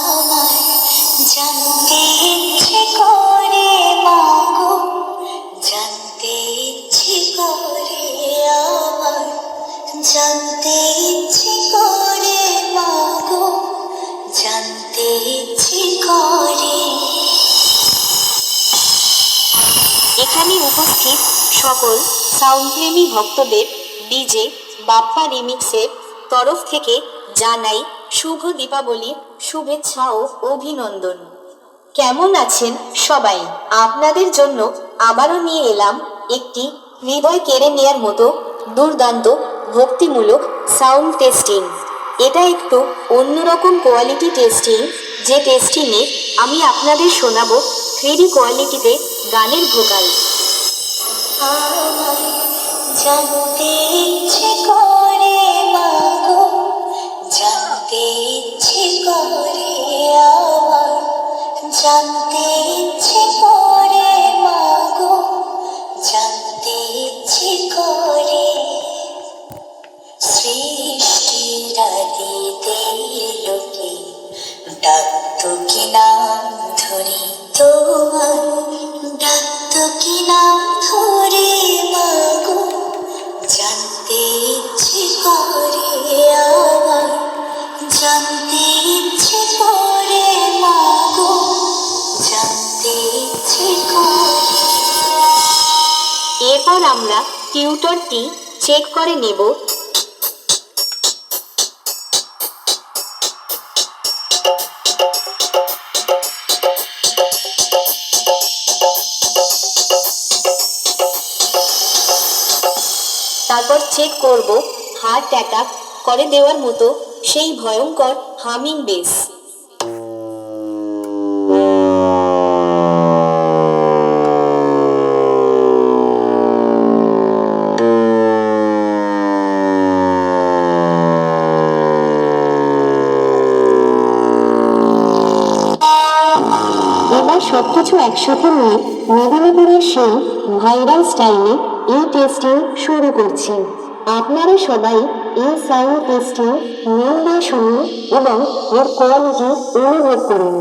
আমার জানতে ইচ্ছে করে মাগো, জানতে ইচ্ছে করে আমার, জানতে ইচ্ছে করে মাগো, জানতে ইচ্ছে করে। এখানে উপস্থিত সকল সাউন্ডপ্রেমী ভক্তদের ডিজে বাপ্পা রিমিক্সের তরফ থেকে জানাই শুভ দীপাবলির শুভেচ্ছা ও অভিনন্দন। কেমন আছেন সবাই? আপনাদের জন্য আবারও নিয়ে এলাম একটি হৃদয় কেড়ে নেয়ার মতো দুর্দান্ত ভক্তিমূলক সাউন্ড টেস্টিং। এটা একটু অন্যরকম কোয়ালিটি টেস্টিং, যে টেস্টিংয়ে আমি আপনাদের শোনাবো 3D কোয়ালিটিতে গানের ভোকাল। আমার জানতে ইচ্ছে করে মাগো, জানতে ইচ্ছে করে আমার, জানতে ইচ্ছে করে মাগো, জানতে ইচ্ছে করে। সৃষ্টির আদিতে লোকে ডাকতো কি নাম ধরে তোমার, ডাকতো কি নাম ধরে মাগো, জানতে ইচ্ছে করে আমার, জানতে ইচ্ছে করে মাগো, জানতে ইচ্ছে করে। এরপর আমরা টিউটরটি চেক করে নেব। তারপর চেক করব হার্ট অ্যাটাক করে দেওয়ার মতো সেই ভয়ঙ্কর হামিং বেস। এবার সবকিছু একসাথে নিয়ে মেদিনীপুরের সেই ভাইরাল স্টাইলে এই টেস্টিং শুরু করছি। আপনারা সবাই এই সাউন্ড টেস্টিং মন দিয়ে শুনুন এবং এর কোয়ালিটি অনুভব করুন।